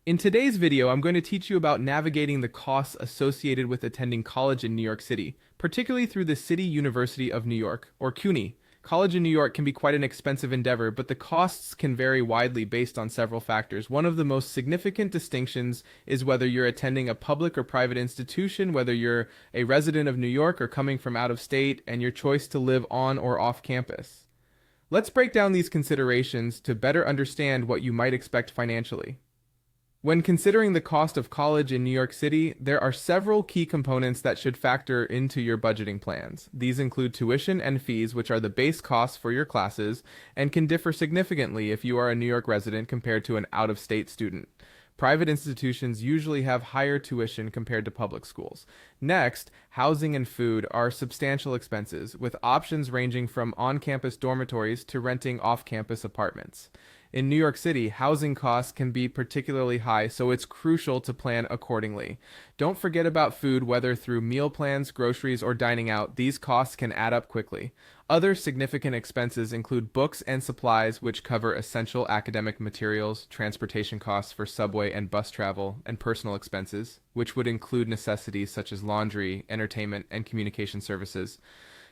In today's video, I'm going to teach you about navigating the costs associated with attending college in New York City, particularly through the City University of New York, or CUNY. College in New York can be quite an expensive endeavor, but the costs can vary widely based on several factors. One of the most significant distinctions is whether you're attending a public or private institution, whether you're a resident of New York or coming from out of state, and your choice to live on or off campus. Let's break down these considerations to better understand what you might expect financially. When considering the cost of college in New York City, there are several key components that should factor into your budgeting plans. These include tuition and fees, which are the base costs for your classes and can differ significantly if you are a New York resident compared to an out-of-state student. Private institutions usually have higher tuition compared to public schools. Next, housing and food are substantial expenses, with options ranging from on-campus dormitories to renting off-campus apartments. In New York City, housing costs can be particularly high, so it's crucial to plan accordingly. Don't forget about food, whether through meal plans, groceries, or dining out. These costs can add up quickly. Other significant expenses include books and supplies, which cover essential academic materials, transportation costs for subway and bus travel, and personal expenses, which would include necessities such as laundry, entertainment, and communication services.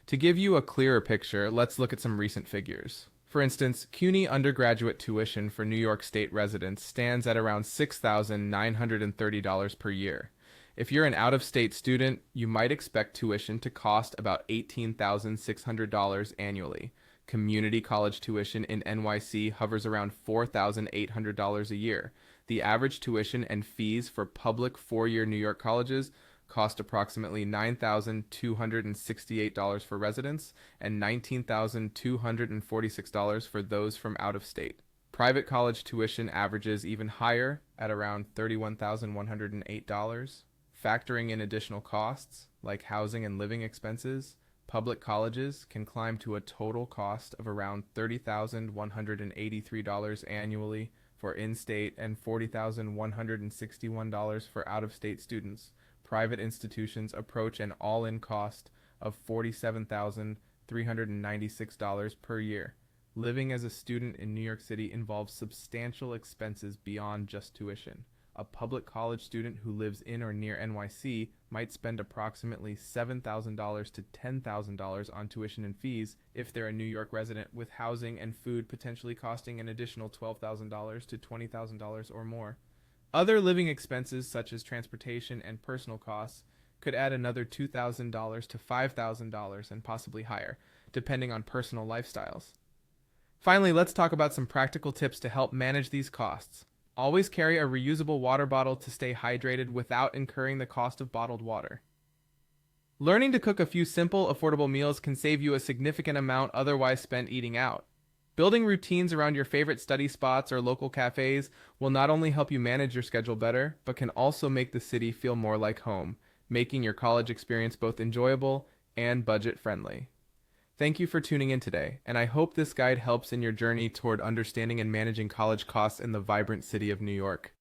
To give you a clearer picture, let's look at some recent figures. For instance, CUNY undergraduate tuition for New York State residents stands at around $6,930 per year. If you're an out-of-state student, you might expect tuition to cost about $18,600 annually. Community college tuition in NYC hovers around $4,800 a year. The average tuition and fees for public four-year New York colleges cost approximately $9,268 for residents and $19,246 for those from out of state. Private college tuition averages even higher at around $31,108. Factoring in additional costs like housing and living expenses, public colleges can climb to a total cost of around $30,183 annually for in-state and $40,161 for out-of-state students. Private institutions approach an all-in cost of $47,396 per year. Living as a student in New York City involves substantial expenses beyond just tuition. A public college student who lives in or near NYC might spend approximately $7,000 to $10,000 on tuition and fees if they're a New York resident, with housing and food potentially costing an additional $12,000 to $20,000 or more. Other living expenses, such as transportation and personal costs, could add another $2,000 to $5,000 and possibly higher, depending on personal lifestyles. Finally, let's talk about some practical tips to help manage these costs. Always carry a reusable water bottle to stay hydrated without incurring the cost of bottled water. Learning to cook a few simple, affordable meals can save you a significant amount otherwise spent eating out. Building routines around your favorite study spots or local cafes will not only help you manage your schedule better, but can also make the city feel more like home, making your college experience both enjoyable and budget-friendly. Thank you for tuning in today, and I hope this guide helps in your journey toward understanding and managing college costs in the vibrant city of New York.